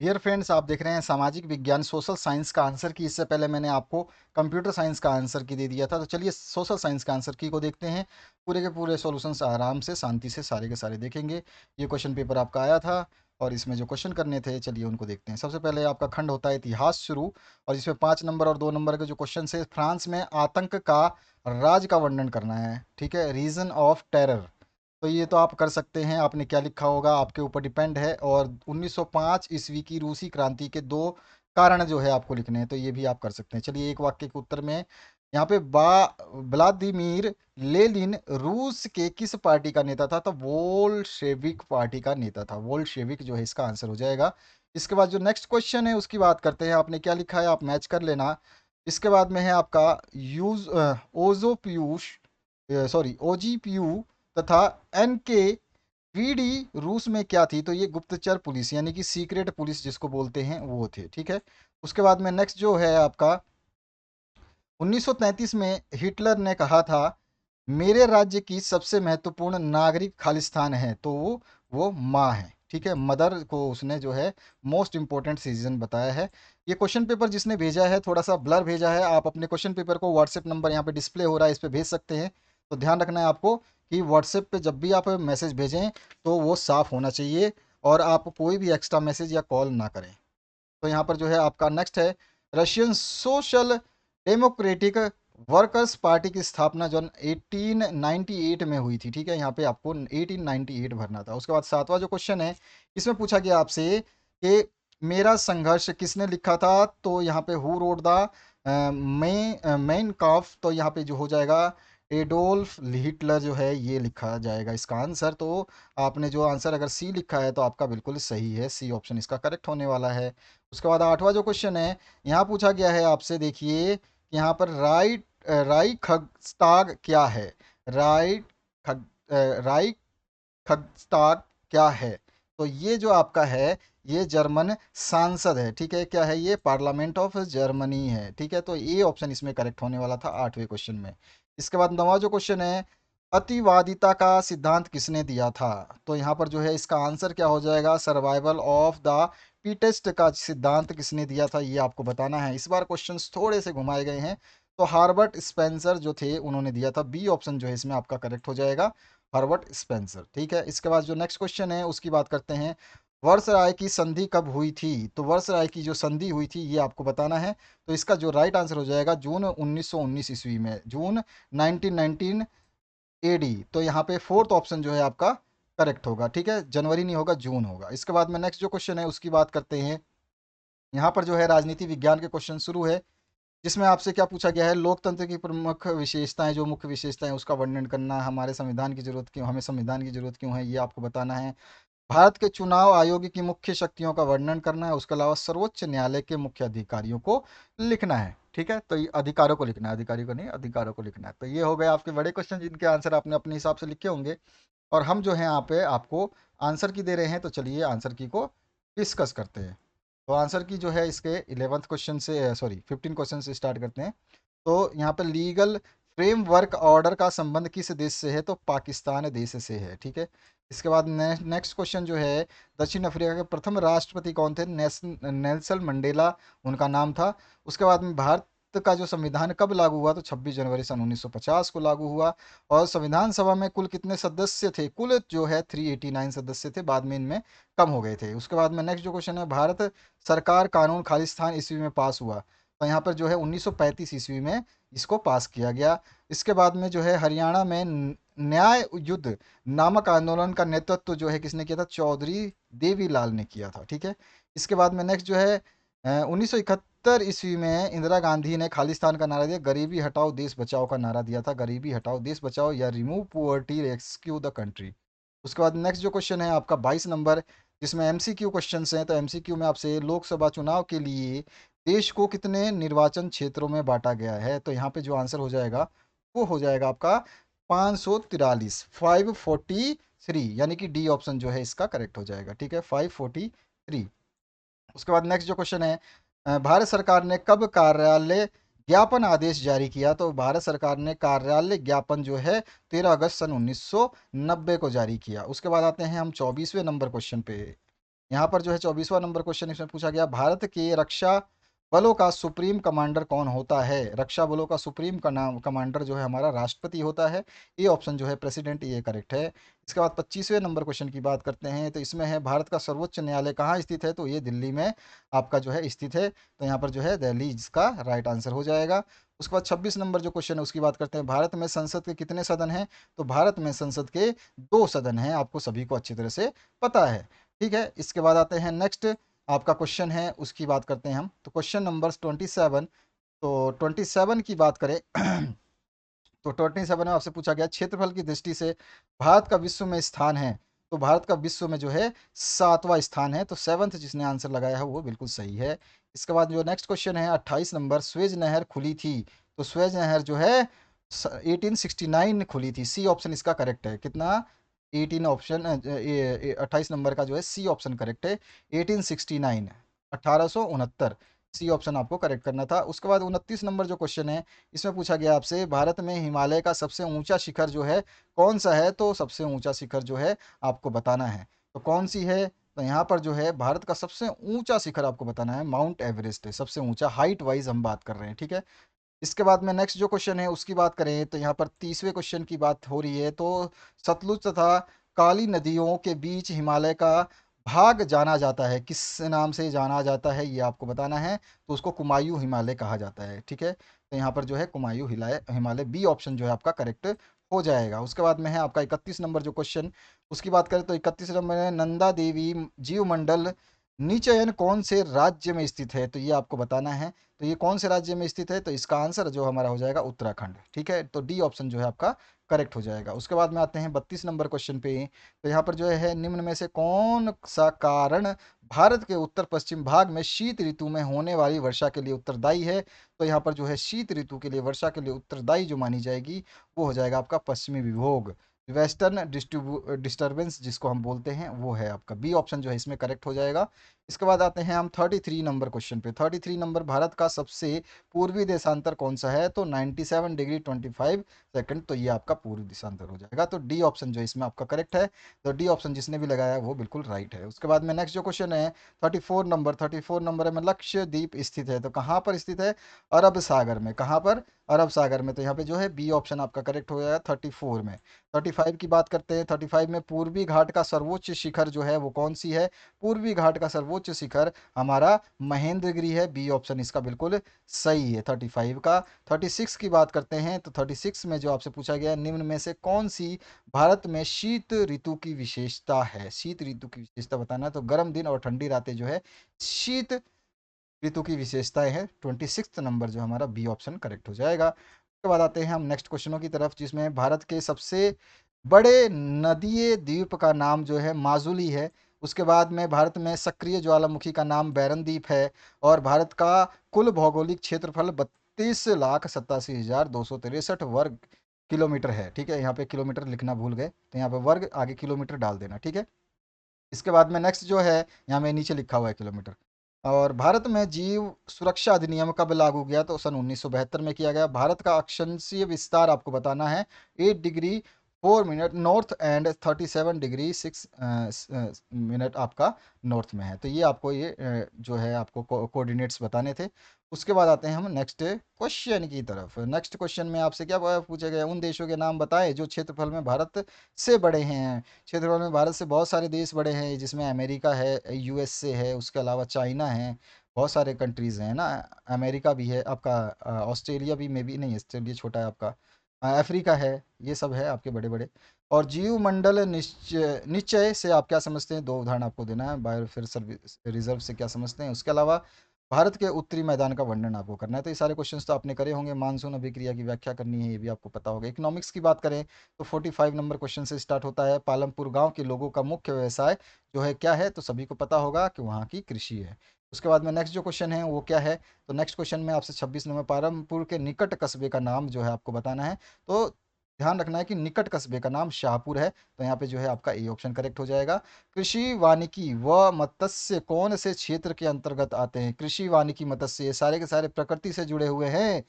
Dear friends, आप देख रहे हैं सामाजिक विज्ञान सोशल साइंस का आंसर की। इससे पहले मैंने आपको कंप्यूटर साइंस का आंसर की दे दिया था, तो चलिए सोशल साइंस का आंसर की को देखते हैं। पूरे के पूरे सॉल्यूशंस आराम से शांति से सारे के सारे देखेंगे। ये क्वेश्चन पेपर आपका आया था और इसमें जो क्वेश्चन करने थे चलिए उनको देखते हैं। सबसे पहले आपका खंड होता है इतिहास शुरू, और इसमें 5 नंबर और 2 नंबर के जो क्वेश्चन है, फ्रांस में आतंक का राज का वर्णन करना है। ठीक है, रीजन ऑफ टेरर। तो ये तो आप कर सकते हैं, आपने क्या लिखा होगा आपके ऊपर डिपेंड है। और 1905 ईस्वी की रूसी क्रांति के दो कारण जो है आपको लिखने हैं, तो ये भी आप कर सकते हैं। चलिए एक वाक्य के उत्तर में यहाँ पे व्लादिमीर लेनिन रूस के किस पार्टी का नेता था? तो वोल्शेविक पार्टी का नेता था। वोल्शेविक जो है इसका आंसर हो जाएगा। इसके बाद जो नेक्स्ट क्वेश्चन है उसकी बात करते हैं। आपने क्या लिखा है आप मैच कर लेना। इसके बाद में है आपका यूज ओजो पीयूष सॉरी ओजीपीयू तथा एनके वीडी रूस में क्या थी? तो ये गुप्तचर पुलिस यानी कि सीक्रेट पुलिस जिसको बोलते हैं वो थे। ठीक है, उसके बाद में नेक्स्ट जो है आपका 1933 में हिटलर ने कहा था मेरे राज्य की सबसे महत्वपूर्ण नागरिक खालिस्तान है, तो वो माँ है। ठीक है, मदर को उसने जो है मोस्ट इंपॉर्टेंट सिटीजन बताया है। ये क्वेश्चन पेपर जिसने भेजा है थोड़ा सा ब्लर भेजा है। आप अपने क्वेश्चन पेपर को व्हाट्सएप नंबर यहाँ पे डिस्प्ले हो रहा है, इस पे भेज सकते हैं। तो ध्यान रखना है आपको कि व्हाट्सएप पे जब भी आप मैसेज भेजें तो वो साफ़ होना चाहिए, और आप कोई भी एक्स्ट्रा मैसेज या कॉल ना करें। तो यहाँ पर जो है आपका नेक्स्ट है Russian social democratic workers party की स्थापना जो 1898 में हुई थी। ठीक है, यहाँ पे आपको 1898 भरना था। उसके बाद सातवां जो क्वेश्चन है इसमें पूछा गया आपसे कि मेरा संघर्ष किसने लिखा था? तो यहाँ पे हु रोड द मेन काफ, तो यहाँ पे जो हो जाएगा एडोल्फ हिटलर जो है ये लिखा जाएगा इसका आंसर। तो आपने जो आंसर अगर सी लिखा है तो आपका बिल्कुल सही है, सी ऑप्शन इसका करेक्ट होने वाला है। उसके बाद आठवां जो क्वेश्चन है यहाँ पूछा गया है आपसे, देखिए कि यहाँ पर राई खगस्ताग क्या है? राइट खग राई खगस्ताग क्या है? तो ये जो आपका है ये जर्मन सांसद है। ठीक है, क्या है ये? पार्लियामेंट ऑफ जर्मनी है। ठीक है, तो ये ऑप्शन इसमें करेक्ट होने वाला था आठवें क्वेश्चन में। इसके बाद नवा जो क्वेश्चन है अतिवादिता का सिद्धांत किसने दिया था? तो यहाँ पर जो है इसका आंसर क्या हो जाएगा? सर्वाइवल ऑफ द पीटेस्ट का सिद्धांत किसने दिया था ये आपको बताना है। इस बार क्वेश्चंस थोड़े से घुमाए गए हैं, तो हार्बर्ट स्पेंसर जो थे उन्होंने दिया था। बी ऑप्शन जो है इसमें आपका करेक्ट हो जाएगा, हर्बर्ट स्पेंसर। ठीक है, इसके बाद जो नेक्स्ट क्वेश्चन है उसकी बात करते हैं। वर्सराय की संधि कब हुई थी? तो वर्सराय की जो संधि हुई थी ये आपको बताना है। तो इसका जो राइट आंसर हो जाएगा जून 1919 ईस्वी में, जून 1919 एडी। तो यहाँ पे फोर्थ ऑप्शन जो है आपका करेक्ट होगा। ठीक है, जनवरी नहीं होगा, जून होगा। इसके बाद में नेक्स्ट जो क्वेश्चन है उसकी बात करते हैं। यहाँ पर जो है राजनीति विज्ञान के क्वेश्चन शुरू है, जिसमें आपसे क्या पूछा गया है? लोकतंत्र की प्रमुख विशेषताएं, जो मुख्य विशेषताएं उसका वर्णन करना। हमारे संविधान की जरूरत क्यों, हमें संविधान की जरूरत क्यों है, ये आपको बताना है। भारत के चुनाव आयोग की मुख्य शक्तियों का वर्णन करना है। उसके अलावा सर्वोच्च न्यायालय के मुख्य अधिकारियों को लिखना है। ठीक है, तो ये अधिकारों को लिखना है, अधिकारी को नहीं, अधिकारों को लिखना है। तो ये हो गए आपके बड़े क्वेश्चन जिनके आंसर आपने अपने हिसाब से लिखे होंगे, और हम जो है यहाँ पे आपको आंसर की दे रहे हैं। तो चलिए आंसर की को डिस्कस करते हैं। तो आंसर की जो है इसके 11th क्वेश्चन से, सॉरी 15 क्वेश्चन से स्टार्ट करते हैं। तो यहाँ पे लीगल फ्रेमवर्क ऑर्डर का संबंध किस देश से है? तो पाकिस्तान देश से है। ठीक है, इसके बाद नेक्स्ट क्वेश्चन जो है दक्षिण अफ्रीका के प्रथम राष्ट्रपति कौन थे? नेल्सन मंडेला उनका नाम था। उसके बाद में भारत का जो संविधान कब लागू हुआ? तो 26 जनवरी सन 1950 को लागू हुआ। और संविधान सभा में कुल कितने सदस्य थे? कुल जो है 389 सदस्य थे, बाद में इनमें कम हो गए थे। उसके बाद में नेक्स्ट जो क्वेश्चन है भारत सरकार कानून खालिस्तान ईस्वी में पास हुआ? तो यहाँ पर जो है 1935 ईस्वी में इसको पास किया गया। इसके बाद में जो है हरियाणा में न्याय युद्ध नामक आंदोलन का नेतृत्व जो है किसने किया था? चौधरी देवीलाल ने किया था। ठीक है, इसके बाद में नेक्स्ट जो है 1971 ईस्वी में इंदिरा गांधी ने खालिस्तान का नारा दिया, गरीबी हटाओ देश बचाओ का नारा दिया था। गरीबी हटाओ देश बचाओ या remove poverty rescue the country. उसके बाद नेक्स्ट जो क्वेश्चन है आपका 22 नंबर, जिसमें एमसीक्यू क्वेश्चंस हैं। तो एमसीक्यू में आपसे लोकसभा चुनाव के लिए देश को कितने निर्वाचन क्षेत्रों में बांटा गया है? तो यहाँ पे जो आंसर हो जाएगा वो हो जाएगा आपका 543, 543, यानी कि डी ऑप्शन जो है इसका करेक्ट हो जाएगा। ठीक है, 543। उसके बाद नेक्स्ट जो क्वेश्चन है भारत सरकार ने कब कार्यालय ज्ञापन आदेश जारी किया? तो भारत सरकार ने कार्यालय ज्ञापन जो है 13 अगस्त सन 1990 को जारी किया। उसके बाद आते हैं हम 24वें नंबर क्वेश्चन पे। यहाँ पर जो है 24वां नंबर क्वेश्चन इसमें पूछा गया, भारत के रक्षा बलों का सुप्रीम कमांडर कौन होता है? रक्षा बलों का सुप्रीम का नाम कमांडर जो है हमारा राष्ट्रपति होता है। ये ऑप्शन जो है प्रेसिडेंट, ये करेक्ट है। इसके बाद 25वें नंबर क्वेश्चन की बात करते हैं, तो इसमें है भारत का सर्वोच्च न्यायालय कहाँ स्थित है? तो ये दिल्ली में आपका जो है स्थित है। तो यहाँ पर जो है दिल्ली इसका राइट आंसर हो जाएगा। उसके बाद 26 नंबर जो क्वेश्चन है उसकी बात करते हैं, भारत में संसद के कितने सदन हैं? तो भारत में संसद के 2 सदन हैं, आपको सभी को अच्छी तरह से पता है। ठीक है, इसके बाद आते हैं नेक्स्ट आपका क्वेश्चन है उसकी बात करते हैं हम। तो क्वेश्चन नंबर 27, तो 27 की बात करें तो 27 में आपसे पूछा गया, क्षेत्रफल की दृष्टि से भारत का विश्व में स्थान है? तो भारत का विश्व में जो है 7वां स्थान है। तो सेवन्थ जिसने आंसर लगाया है वो बिल्कुल सही है। इसके बाद जो नेक्स्ट क्वेश्चन है 28 नंबर, स्वेज नहर खुली थी? तो स्वेज नहर जो है 1869 खुली थी। सी ऑप्शन इसका करेक्ट है। कितना? 18 ऑप्शन 28 नंबर का जो है सी ऑप्शन करेक्ट है। 1869, 1869, सी ऑप्शन आपको करेक्ट करना था। उसके बाद 29 नंबर जो क्वेश्चन है इसमें पूछा गया आपसे, भारत में हिमालय का सबसे ऊंचा शिखर जो है कौन सा है? तो सबसे ऊंचा शिखर जो है आपको बताना है, तो कौन सी है? तो यहाँ पर जो है भारत का सबसे ऊंचा शिखर आपको बताना है, माउंट एवरेस्ट है सबसे ऊंचा, हाइट वाइज हम बात कर रहे हैं। ठीक है, इसके बाद में नेक्स्ट जो क्वेश्चन है उसकी बात करें, तो यहाँ पर 30वें क्वेश्चन की बात हो रही है। तो सतलुज तथा काली नदियों के बीच हिमालय का भाग जाना जाता है, किस नाम से जाना जाता है ये आपको बताना है। तो उसको कुमायूं हिमालय कहा जाता है। ठीक है, तो यहाँ पर जो है कुमायूं हिमालय, हिमालय बी ऑप्शन जो है आपका करेक्ट हो जाएगा। उसके बाद में है आपका 31 नंबर जो क्वेश्चन उसकी बात करें, तो 31 नंबर है, नंदा देवी जीवमंडल निचयन कौन से राज्य में स्थित है? तो ये आपको बताना है। तो ये कौन से राज्य में स्थित है? तो इसका आंसर जो हमारा हो जाएगा उत्तराखंड। ठीक है, तो डी ऑप्शन जो है आपका करेक्ट हो जाएगा। उसके बाद में आते हैं 32 नंबर क्वेश्चन पे। तो यहाँ पर जो है निम्न में से कौन सा कारण भारत के उत्तर पश्चिम भाग में शीत ऋतु में होने वाली वर्षा के लिए उत्तरदायी है? तो यहाँ पर जो है शीत ऋतु के लिए वर्षा के लिए उत्तरदायी जो मानी जाएगी वो हो जाएगा आपका पश्चिमी विभोग, वेस्टर्न डिस्टर्बेंस जिसको हम बोलते हैं, वो है आपका बी ऑप्शन जो है इसमें करेक्ट हो जाएगा। इसके बाद आते हैं हम 33 नंबर क्वेश्चन पे। 33 नंबर, भारत का सबसे पूर्वी देशांतर कौन सा है? तो 97 डिग्री 25 सेकंड, तो ये आपका पूर्वी देशांतर हो जाएगा। तो डी ऑप्शन जो इसमें आपका करेक्ट है। तो डी ऑप्शन जिसने भी लगाया है वो बिल्कुल राइट है। उसके बाद में नेक्स्ट जो क्वेश्चन है 34 नंबर में लक्षद्वीप स्थित है? तो कहाँ पर स्थित है? अरब सागर में। कहाँ पर? अरब सागर में। तो यहाँ पे जो है बी ऑप्शन आपका करेक्ट हो जाएगा 34 में। 35 की बात करते हैं, 35 में पूर्वी घाट का सर्वोच्च शिखर जो है वो कौन सी है? पूर्वी घाट का सर्वोच्च शिखर हमारा महेंद्रगिरी है। बी ऑप्शन इसका बिल्कुल सही है 35 का। 36 की बात करते हैं, तो 36 में जो आपसे पूछा गया है, निम्न में से कौन सी भारत में शीत ऋतु की विशेषता है? शीत ऋतु की विशेषता बताना है, तो गर्म दिन और ठंडी रातें जो है शीत ऋतु की विशेषताएं हैं। 26 नंबर जो हमारा बी ऑप्शन करेक्ट हो जाएगा। उसके बाद आते हैं हम नेक्स्ट क्वेश्चनों की तरफ, जिसमें भारत के सबसे बड़े नदीय द्वीप का नाम जो है माजुली है। उसके बाद में भारत में सक्रिय ज्वालामुखी का नाम बैरन द्वीप है। और भारत का कुल भौगोलिक क्षेत्रफल 32,87,263 वर्ग किलोमीटर है। ठीक है, यहाँ पे किलोमीटर लिखना भूल गए, तो यहाँ पे वर्ग आगे किलोमीटर डाल देना। ठीक है, इसके बाद में नेक्स्ट जो है यहाँ में नीचे लिखा हुआ है किलोमीटर। और भारत में जीव सुरक्षा अधिनियम कब लागू किया? तो सन 1972 में किया गया। भारत का अक्षांशीय विस्तार आपको बताना है, 8 degree 4 minute north and 37 degree 6 minute आपका नॉर्थ में है। तो ये आपको ये जो है आपको कोऑर्डिनेट्स बताने थे। उसके बाद आते हैं हम नेक्स्ट क्वेश्चन की तरफ। नेक्स्ट क्वेश्चन में आपसे क्या पूछा गया, उन देशों के नाम बताएं जो क्षेत्रफल में भारत से बड़े हैं। क्षेत्रफल में भारत से बहुत सारे देश बड़े हैं, जिसमें अमेरिका है, यूएसए है, उसके अलावा चाइना है, बहुत सारे कंट्रीज़ हैं ना। अमेरिका भी है आपका, ऑस्ट्रेलिया भी, में भी नहीं, ऑस्ट्रेलिया छोटा है आपका, अफ्रीका है, ये सब है आपके बड़े बड़े। और जीवमंडल निश्चय निश्चय से आप क्या समझते हैं? दो उदाहरण आपको देना है, बायोस्फीयर सर्विस रिजर्व से क्या समझते हैं। उसके अलावा भारत के उत्तरी मैदान का वर्णन आपको करना है। तो ये सारे क्वेश्चंस तो आपने करे होंगे। मानसून अभिक्रिया की व्याख्या करनी है, ये भी आपको पता होगा। इकोनॉमिक्स की बात करें, तो 45 नंबर क्वेश्चन से स्टार्ट होता है। पालमपुर गांव के लोगों का मुख्य व्यवसाय जो है क्या है? तो सभी को पता होगा कि वहाँ की कृषि है। उसके बाद में नेक्स्ट जो क्वेश्चन है वो क्या है? तो नेक्स्ट क्वेश्चन में आपसे 26 नंबर, पालमपुर के निकट कस्बे का नाम जो है आपको बताना है। तो ध्यान रखना है कि निकट कस्बे का नाम शाहपुर है। तो यहाँ पे जो है आपका ए ऑप्शन करेक्ट हो जाएगा। कृषि वानिकी व मत्स्य कौन से क्षेत्र के अंतर्गत आते हैं? कृषि वानिकी मत्स्य ये सारे के सारे प्रकृति से जुड़े हुए हैं,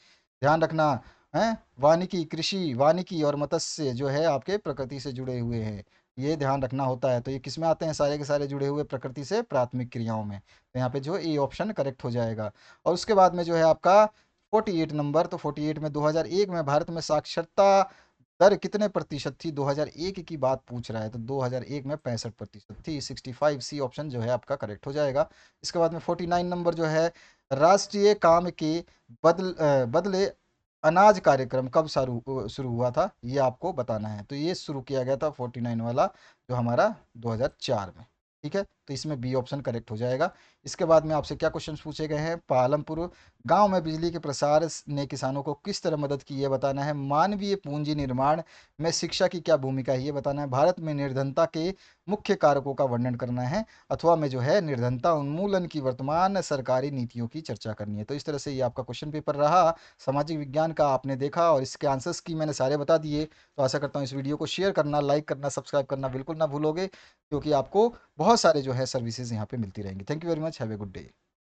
ध्यान रखना है। वानिकी, कृषि वानिकी और मत्स्य जो है आपके प्रकृति से जुड़े हुए हैं। ये ध्यान रखना होता है। तो ये किस में आते हैं, सारे के सारे जुड़े हुए प्रकृति से प्राथमिक क्रियाओं में। तो यहाँ पे जो ए ऑप्शन करेक्ट हो जाएगा। और उसके बाद में जो है आपका 48 नंबर, तो 48 में 2001 में भारत में साक्षरता दर कितने प्रतिशत थी, 2001 की बात पूछ रहा है। तो 2001 में 65% थी, 65, सी ऑप्शन जो है आपका करेक्ट हो जाएगा। इसके बाद में 49 नंबर जो है, राष्ट्रीय काम के बदले अनाज कार्यक्रम कब शुरू शुरू हुआ था, ये आपको बताना है। तो ये शुरू किया गया था 49 वाला जो हमारा 2004 में। ठीक है, तो इसमें बी ऑप्शन करेक्ट हो जाएगा। इसके बाद में आपसे क्या क्वेश्चंस पूछे गए हैं, पालमपुर गांव में बिजली के प्रसार ने किसानों को किस तरह मदद की, ये बताना है। मानवीय पूंजी निर्माण में शिक्षा की क्या भूमिका है, ये बताना है। भारत में निर्धनता के मुख्य कारकों का वर्णन करना है, अथवा में जो है निर्धनता उन्मूलन की वर्तमान सरकारी नीतियों की चर्चा करनी है। तो इस तरह से ये आपका क्वेश्चन पेपर रहा सामाजिक विज्ञान का, आपने देखा और इसके आंसर्स की मैंने सारे बता दिए। तो आशा करता हूँ इस वीडियो को शेयर करना, लाइक करना, सब्सक्राइब करना बिल्कुल ना भूलोगे, क्योंकि आपको बहुत सारे जो है सर्विसेज यहाँ पे मिलती रहेंगी। Thank you very much, have a good day.